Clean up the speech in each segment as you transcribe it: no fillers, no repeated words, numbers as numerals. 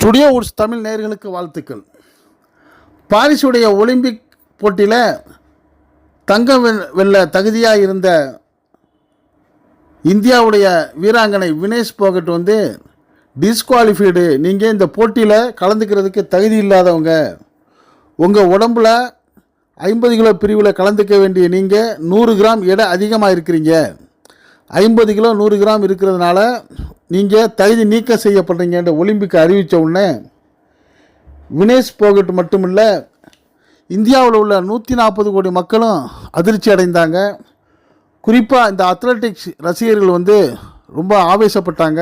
Studio Woods Tamil நேயர்களுக்கு வாழ்த்துக்கள். பாரிஸுடைய Olympic போட்டியில் தங்கம் வெல்ல தகுதியாக இருந்த இந்தியாவுடைய வீராங்கனை வினேஷ் போகட் டிஸ்குவாலிஃபைடு. நீங்கள் இந்த போட்டியில் கலந்துக்கிறதுக்கு தகுதி இல்லாதவங்க. உங்கள் உடம்பில் 50 கிலோ பிரிவில் கலந்துக்க வேண்டிய நீங்கள் 100 கிராம் எடை அதிகமாக இருக்கிறீங்க. 50 கிலோ 100 கிராம் இருக்கிறதுனால நீங்கள் தகுதி நீக்கம் செய்யப்படுறீங்கன்ற ஒலிம்பிக் அறிவித்த உடனே வினேஷ் போகட் மட்டுமில்லை, இந்தியாவில் உள்ள 140 கோடி மக்களும் அதிர்ச்சி அடைந்தாங்க. குறிப்பாக இந்த அத்லட்டிக்ஸ் ரசிகர்கள் ரொம்ப ஆவேசப்பட்டாங்க.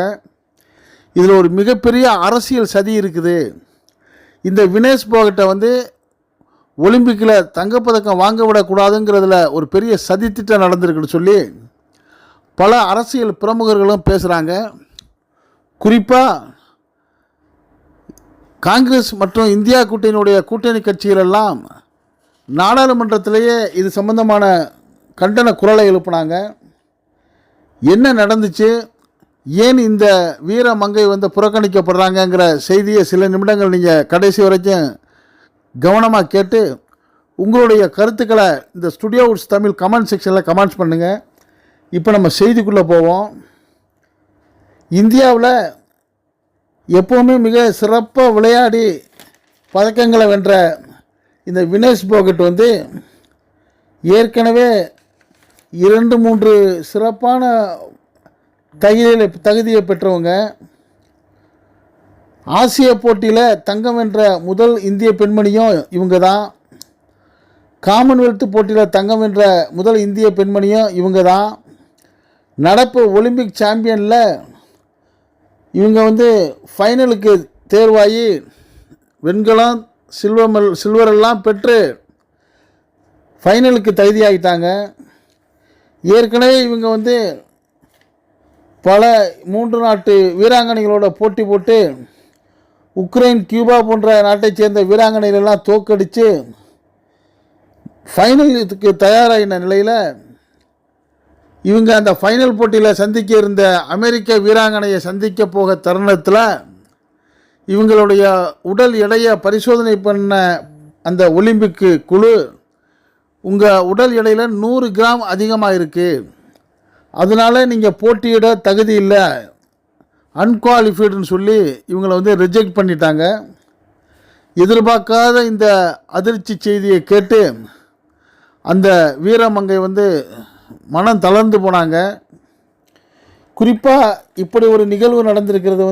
இதில் ஒரு மிகப்பெரிய அரசியல் சதி இருக்குது. இந்த வினேஷ் போகட்டை ஒலிம்பிக்கில் தங்கப்பதக்கம் வாங்க விடக்கூடாதுங்கிறதுல ஒரு பெரிய சதித்திட்டம் நடந்திருக்குன்னு சொல்லி பல அரசியல் பிரமுகர்களும் பேசுகிறாங்க. குறிப்பாக காங்கிரஸ் மற்றும் இந்தியா கூட்டணி கட்சிகளெல்லாம் நாடாளுமன்றத்திலேயே இது சம்பந்தமான கண்டன குரலை எழுப்பினாங்க. என்ன நடந்துச்சு, ஏன் இந்த வீர மங்கை புறக்கணிக்கப்படுறாங்கங்கிற செய்தியை சில நிமிடங்கள் நீங்கள் கடைசி வரைக்கும் கவனமாக கேட்டு உங்களுடைய கருத்துக்களை இந்த ஸ்டுடியோ வுட்ஸ் தமிழ் கமெண்ட் செக்ஷனில் கமெண்ட்ஸ் பண்ணுங்கள். இப்போ நம்ம செய்திக்குள்ளே போவோம். இந்தியாவில் எப்போவுமே மிக சிறப்பாக விளையாடி பதக்கங்களை வென்ற இந்த வினேஷ் போகட் ஏற்கனவே 2-3 சிறப்பான தகுதியை பெற்றவங்க. ஆசிய போட்டியில் தங்கம் வென்ற முதல் இந்திய பெண்மணியும் இவங்க தான். காமன்வெல்த் போட்டியில் தங்கம் வென்ற முதல் இந்திய பெண்மணியும் இவங்க தான். நடப்பு ஒலிம்பிக் சாம்பியனில் இவங்க ஃபைனலுக்கு தேர்வாகி வெண்கலம் சில்வரெல்லாம் பெற்று ஃபைனலுக்கு தகுதியாகிட்டாங்க. ஏற்கனவே இவங்க பல 3 நாட்டு வீராங்கனைகளோட போட்டி போட்டு உக்ரைன், கியூபா போன்ற நாட்டைச் சேர்ந்த வீராங்கனைகளெல்லாம் தோற்கடித்து ஃபைனலுக்கு தயாராகின நிலையில் இவங்க அந்த ஃபைனல் போட்டியில் சந்திக்க இருந்த அமெரிக்க வீராங்கனையை சந்திக்க போக தருணத்தில் இவங்களுடைய உடல் எடையை பரிசோதனை பண்ண அந்த ஒலிம்பிக்கு குழு, உங்கள் உடல் எடையில் 100 கிராம் அதிகமாக இருக்குது, அதனால் நீங்கள் போட்டியிட தகுதி இல்லை, அன்குவாலிஃபைடுன்னு சொல்லி இவங்களை ரிஜெக்ட் பண்ணிட்டாங்க. எதிர்பார்க்காத இந்த அதிர்ச்சி செய்தியை கேட்டு அந்த வீரமங்கை மனம் தளர்ந்து போனாங்க. குறிப்பாக இப்படி ஒரு நிகழ்வு நடந்திருக்கிறது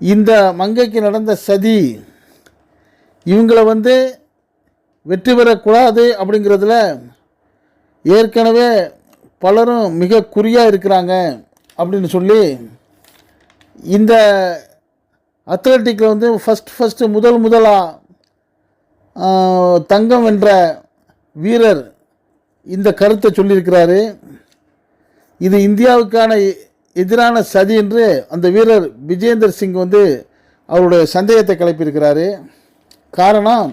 இந்த மங்கைக்கு நடந்த சதி. இவங்களை வெற்றி பெறக்கூடாது அப்படிங்கிறதுல ஏற்கனவே பலரும் மிக குறியாக இருக்கிறாங்க அப்படின்னு சொல்லி இந்த அத்லட்டிக்கில் ஃபஸ்ட்டு முதலாக தங்கம் வென்ற வீரர் இந்த கருத்தை சொல்லியிருக்கிறாரு. இது இந்தியாவுக்கான எதிரான சதி என்று அந்த வீரர் விஜேந்தர் சிங் அவருடைய சந்தேகத்தை கிளப்பியிருக்கிறாரு. காரணம்,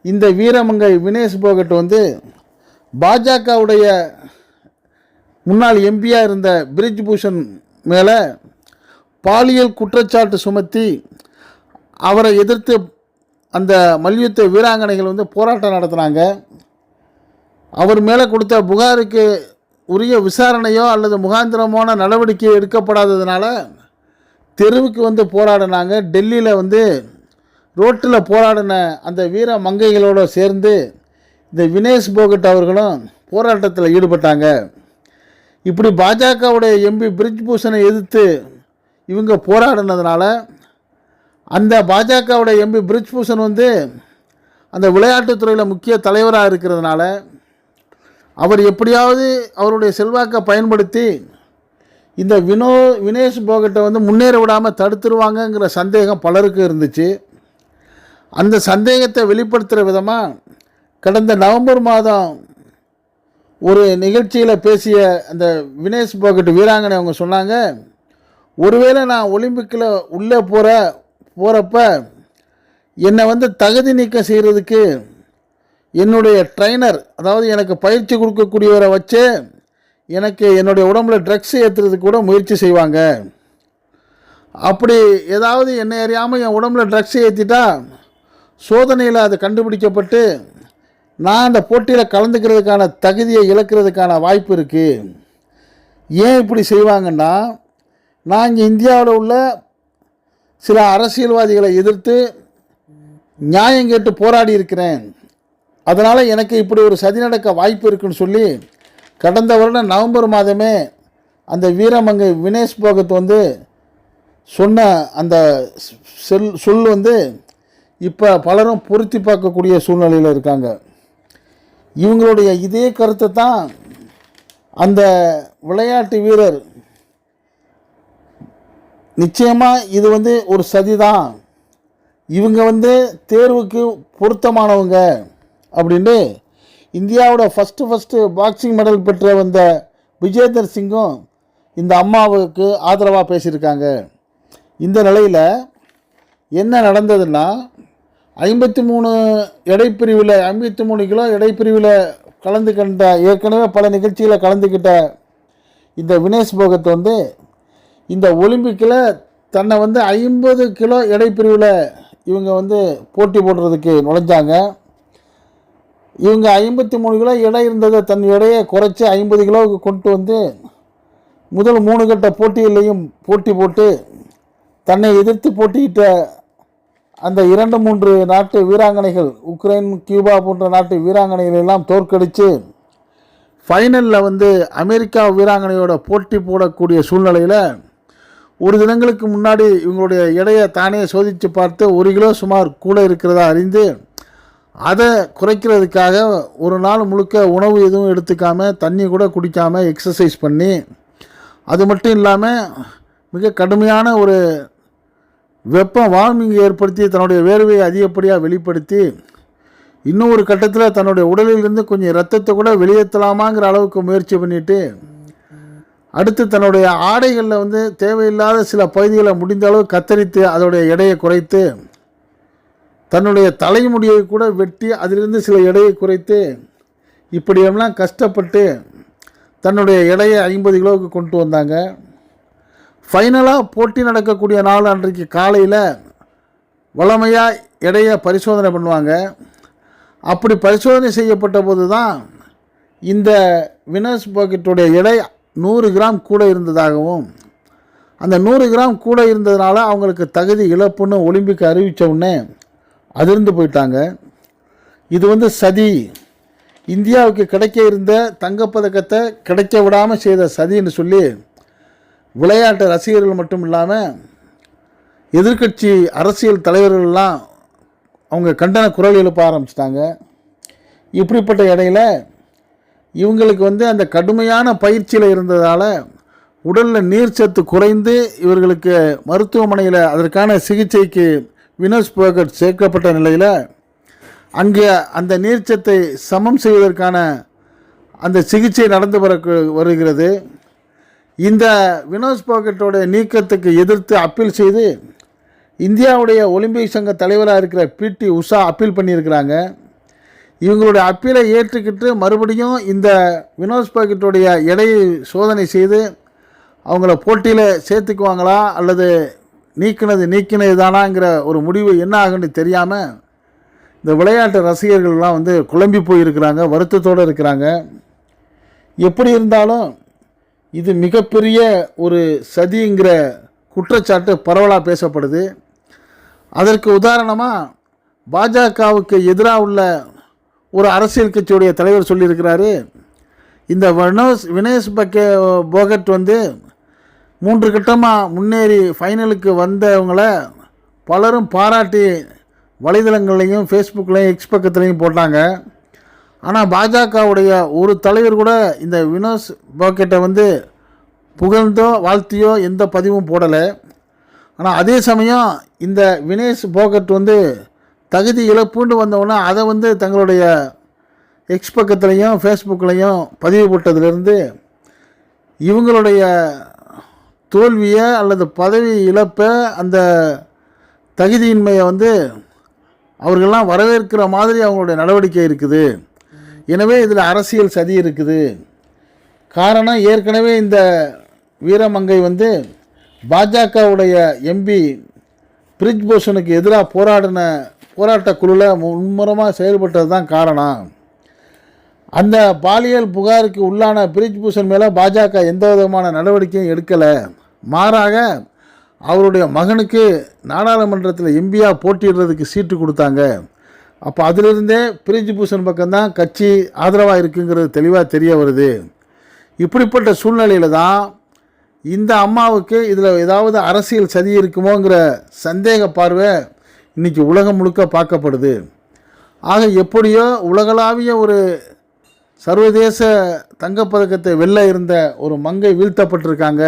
இந்த வீரமங்கை வினேஷ் போகட் பாஜகவுடைய முன்னாள் எம்பியாக இருந்த பிரிஜ் பூஷன் மேலே பாலியல் குற்றச்சாட்டு சுமத்தி அவரை எதிர்த்து அந்த மல்யுத்த வீராங்கனைகள் போராட்டம் நடத்தினாங்க. அவர் மேலே கொடுத்த புகாருக்கு உரிய விசாரணையோ அல்லது முகாந்திரமான நடவடிக்கை எடுக்கப்படாததுனால தெருவுக்கு போராடினாங்க. டெல்லியில் ரோட்டில் போராடின அந்த வீர மங்கைகளோடு சேர்ந்து இந்த வினேஷ் போகட் அவர்களும் போராட்டத்தில் ஈடுபட்டாங்க. இப்படி பாஜகவுடைய எம்பி பிரிஜ் பூஷனை எதிர்த்து இவங்க போராடினதுனால அந்த பாஜகவுடைய எம்பி பிரிஜ் பூஷன் அந்த விளையாட்டுத்துறையில் முக்கிய தலைவராக இருக்கிறதுனால அவர் எப்படியாவது அவருடைய செல்வாக்கை பயன்படுத்தி இந்த வினேஷ் போகட்டை முன்னேற விடாமல் தடுத்துருவாங்கங்கிற சந்தேகம் பலருக்கு இருந்துச்சு. அந்த சந்தேகத்தை வெளிப்படுத்துகிற விதமாக கடந்த நவம்பர் மாதம் ஒரு நிகழ்ச்சியில் பேசிய அந்த வினேஷ் போகட் வீராங்கனை அவங்க சொன்னாங்க, ஒருவேளை நான் ஒலிம்பிக்கில் உள்ளே போகிறப்ப என்னை தகுதி நீக்கம் செய்கிறதுக்கு என்னுடைய ட்ரைனர், அதாவது எனக்கு பயிற்சி கொடுக்கக்கூடியவரை வச்சு எனக்கு என்னுடைய உடம்புல ட்ரக்ஸ் ஏற்றுறதுக்கு கூட முயற்சி செய்வாங்க. அப்படி ஏதாவது என்னை அறியாமல் என் உடம்புல ட்ரக்ஸை ஏற்றிட்டா சோதனையில் அது கண்டுபிடிக்கப்பட்டு நான் அந்த போட்டியில் கலந்துக்கிறதுக்கான தகுதியை இழக்கிறதுக்கான வாய்ப்பு இருக்குது. ஏன் இப்படி செய்வாங்கன்னா, நான் இங்கே இந்தியாவில் உள்ள சில அரசியல்வாதிகளை எதிர்த்து நியாயம் கேட்டு போராடி இருக்கிறேன். அதனால் எனக்கு இப்படி ஒரு சதி நடக்க வாய்ப்பு இருக்குன்னு சொல்லி கடந்த வருடம் நவம்பர் மாதமே அந்த வீரமங்கை வினேஷ் போகத் வந்து சொன்ன அந்த சொல் வந்து இப்போ பலரும் பொருத்தி பார்க்கக்கூடிய சூழ்நிலையில் இருக்காங்க. இவங்களுடைய இதே கருத்தை தான் அந்த விளையாட்டு வீரர் நிச்சயமாக இது வந்து ஒரு சதி தான், இவங்க வந்து தேர்வுக்கு பொருத்தமானவங்க அப்படின்னு இந்தியாவோட ஃபஸ்ட்டு பாக்ஸிங் மெடல் பெற்ற வந்த விஜேந்தர் சிங்கும் இந்த அம்மாவுக்கு ஆதரவாக பேசியிருக்காங்க. இந்த நிலையில் என்ன நடந்ததுன்னா, 53 எடைப்பிரிவில் 53 கிலோ எடைப்பிரிவில் கலந்துக்கிட்ட ஏற்கனவே பல நிகழ்ச்சியில் கலந்துக்கிட்ட இந்த வினேஷ் போகத் வந்து இந்த ஒலிம்பிக்கில் தன்னை வந்து 50 கிலோ எடைப்பிரிவில் இவங்க வந்து போட்டி போடுறதுக்கு நுழைஞ்சாங்க. இவங்க 53 கிலோ எடை இருந்ததை தன் எடையை குறைச்சி 50 கிலோவுக்கு கொண்டு வந்து முதல் 3 கட்ட போட்டியிலையும் போட்டி போட்டு தன்னை எதிர்த்து போட்டியிட்ட அந்த 2-3 நாட்டு வீராங்கனைகள், உக்ரைன், கியூபா போன்ற நாட்டு வீராங்கனைகள் எல்லாம் தோற்கடித்து ஃபைனலில் வந்து அமெரிக்கா வீராங்கனையோட போட்டி போடக்கூடிய சூழ்நிலையில் ஒரு தினங்களுக்கு முன்னாடி இவங்களுடைய எடையை தானே சோதித்து பார்த்து 1 கிலோ சுமார் கூட இருக்கிறதா அறிந்து அதை குறைக்கிறதுக்காக ஒரு நாள் முழுக்க உணவு எதுவும் எடுத்துக்காமல் தண்ணி கூட குடிக்காமல் எக்ஸசைஸ் பண்ணி, அது மட்டும் இல்லாமல் மிக கடுமையான ஒரு வெப்பம் வார்மிங் ஏற்படுத்தி தன்னுடைய வேர்வையை அதிகப்படியாக வெளிப்படுத்தி இன்னும் ஒரு கட்டத்தில் தன்னுடைய உடலிலிருந்து கொஞ்சம் இரத்தத்தை கூட வெளியேற்றலாமாங்கிற அளவுக்கு முயற்சி பண்ணிவிட்டு அடுத்து தன்னுடைய ஆடைகளில் வந்து தேவையில்லாத சில பகுதிகளை முடிந்த அளவு கத்தரித்து அதோடைய எடையை குறைத்து தன்னுடைய தலைமுடியை கூட வெட்டி அதிலிருந்து சில எடையை குறைத்து இப்படியெல்லாம் கஷ்டப்பட்டு தன்னுடைய எடையை 50 கிலோவுக்கு கொண்டு வந்தாங்க. ஃபைனலாக போட்டி நடக்கக்கூடிய நாள் அன்றைக்கு காலையில் வழமையாக எடையை பரிசோதனை பண்ணுவாங்க. அப்படி பரிசோதனை செய்யப்பட்ட போது தான் இந்த வினேஷ் போகத்துடைய எடை 100 கிராம் கூட இருந்ததாகவும், அந்த 100 கிராம் கூட இருந்ததுனால அவங்களுக்கு தகுதி இழப்புன்னு ஒலிம்பிக் அறிவித்த உடனே அதிர்ந்து போயிட்டாங்க. இது வந்து சதி, இந்தியாவுக்கு கிடைக்க இருந்த தங்கப்பதக்கத்தை கிடைக்க விடாமல் செய்த சதின்னு சொல்லி விளையாட்டு ரசிகர்கள் மட்டும் இல்லாமல் எதிர்க்கட்சி அரசியல் தலைவர்கள்லாம் அவங்க கண்டன குரல் எழுப்ப ஆரம்பிச்சிட்டாங்க. இப்படிப்பட்ட இடையில் இவங்களுக்கு வந்து அந்த கடுமையான பயிற்சியில் இருந்ததால் உடலில் நீர் சத்து குறைந்து இவர்களுக்கு மருத்துவமனையில் அதற்கான சிகிச்சைக்கு வினேஷ் போகத் சேர்க்கப்பட்ட நிலையில் அங்கே அந்த நீர்ச்சத்தை சமம் செய்வதற்கான அந்த சிகிச்சை நடந்து வருகிறது. இந்த வினேஷ் போகத்தோட நீக்கத்துக்கு எதிர்த்து அப்பீல் செய்து இந்தியாவுடைய ஒலிம்பிக் சங்க தலைவராக இருக்கிற பிடி உஷா அப்பீல் பண்ணியிருக்கிறாங்க. இவங்களுடைய அப்பீலை ஏற்றுக்கிட்டு மறுபடியும் இந்த வினேஷ் போகத்துடைய எடையை சோதனை செய்து அவங்கள போட்டியில் சேர்த்துக்குவாங்களா அல்லது நீக்கினது தானாங்கிற ஒரு முடிவு என்ன ஆகுன்னு தெரியாமல் இந்த விளையாட்டு ரசிகர்கள்லாம் வந்து குழம்பி போயிருக்கிறாங்க, வருத்தத்தோடு இருக்கிறாங்க. எப்படி இருந்தாலும் இது மிகப்பெரிய ஒரு சதிங்கிற குற்றச்சாட்டு பரவலாக பேசப்படுது. அதற்கு உதாரணமாக பாஜகவுக்கு எதிராக உள்ள ஒரு அரசியல் கட்சியுடைய தலைவர் சொல்லியிருக்கிறாரு, இந்த வினேஷ் போகத் வந்து 3 கட்டமாக முன்னேறி ஃபைனலுக்கு வந்தவங்கள பலரும் பாராட்டி வலைதளங்கள்லையும் ஃபேஸ்புக்லேயும் எக்ஸ் பக்கத்துலேயும் போட்டாங்க. ஆனால் பாஜகவுடைய ஒரு தலைவர் கூட இந்த வினேஷ் போகத்தை வந்து புகழ்ந்தோ வாழ்த்தியோ எந்த பதிவும் போடலை. ஆனால் அதே சமயம் இந்த வினேஷ் போகத் வந்து தகுதி இழப்புன்னு வந்தவுடனே அதை வந்து தங்களுடைய எக்ஸ் பக்கத்துலேயும் ஃபேஸ்புக்லேயும் பதிவு போட்டதுலேருந்து இவங்களுடைய தோல்வியை அல்லது பதவி இழப்பை அந்த தகுதியின்மையை வந்து அவர்களெலாம் வரவேற்கிற மாதிரி அவங்களுடைய நடவடிக்கை இருக்குது. எனவே இதில் அரசியல் சதி இருக்குது. காரணம், ஏற்கனவே இந்த வீரமங்கை வந்து பாஜகவுடைய எம்பி பிரிஜ் பூஷனுக்கு எதிராக போராட்ட குழுவில் மும்முரமாக செயல்பட்டது தான் காரணம். அந்த பாலியல் புகாருக்கு உள்ளான பிரிஜ் பூஷன் மேலே பாஜக எந்த விதமான நடவடிக்கையும் எடுக்கலை. மாறாக அவருடைய மகனுக்கு நாடாளுமன்றத்தில் எம்பியாக போட்டியிடுறதுக்கு சீட்டு கொடுத்தாங்க. அப்போ அதிலிருந்தே பிரிஜ் பூஷன் பக்கம்தான் கட்சி ஆதரவாக இருக்குங்கிறது தெளிவாக தெரிய வருது. இப்படிப்பட்ட சூழ்நிலையில் தான் இந்த அம்மாவுக்கு இதில் ஏதாவது அரசியல் சதி இருக்குமோங்கிற சந்தேக பார்வை இன்றைக்கி உலகம் முழுக்க பார்க்கப்படுது. ஆக எப்படியோ உலகளாவிய ஒரு சர்வதேச தங்கப்பதக்கத்தை வெல்ல இருந்த ஒரு மங்கை வீழ்த்தப்பட்டிருக்காங்க.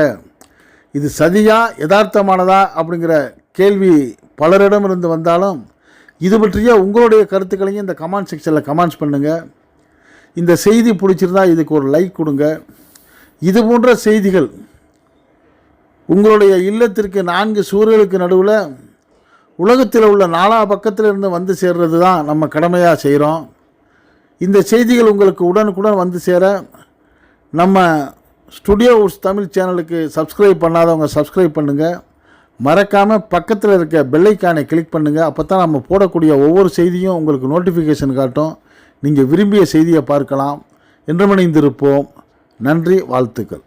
இது சதியா யதார்த்தமானதா அப்படிங்கிற கேள்வி பலரிடமிருந்து வந்தாலும் இது பற்றிய உங்களுடைய கருத்துக்களையும் இந்த கமெண்ட் செக்ஷனில் கமெண்ட்ஸ் பண்ணுங்கள். இந்த செய்தி பிடிச்சிருந்தா இதுக்கு ஒரு லைக் கொடுங்க. இது போன்ற செய்திகள் உங்களுடைய இல்லத்திற்கு 4 சுவர்களுக்கு நடுவில் உலகத்தில் உள்ள 4 பக்கத்திலிருந்து வந்து சேர்றது தான் நம்ம கடமையாக செய்கிறோம். இந்த செய்திகள் உங்களுக்கு உடனுக்குடன் வந்து சேர நம்ம ஸ்டுடியோ உட்ஸ் தமிழ் சேனலுக்கு சப்ஸ்கிரைப் பண்ணாதவங்க சப்ஸ்கிரைப் பண்ணுங்கள். மறக்காமல் பக்கத்தில் இருக்க பெல்லைக்கானை கிளிக் பண்ணுங்கள். அப்போ தான் நம்ம போடக்கூடிய ஒவ்வொரு செய்தியும் உங்களுக்கு நோட்டிஃபிகேஷன் காட்டும். நீங்கள் விரும்பிய செய்தியை பார்க்கலாம். என்றும் இணைந்திருப்போம். நன்றி, வாழ்த்துக்கள்.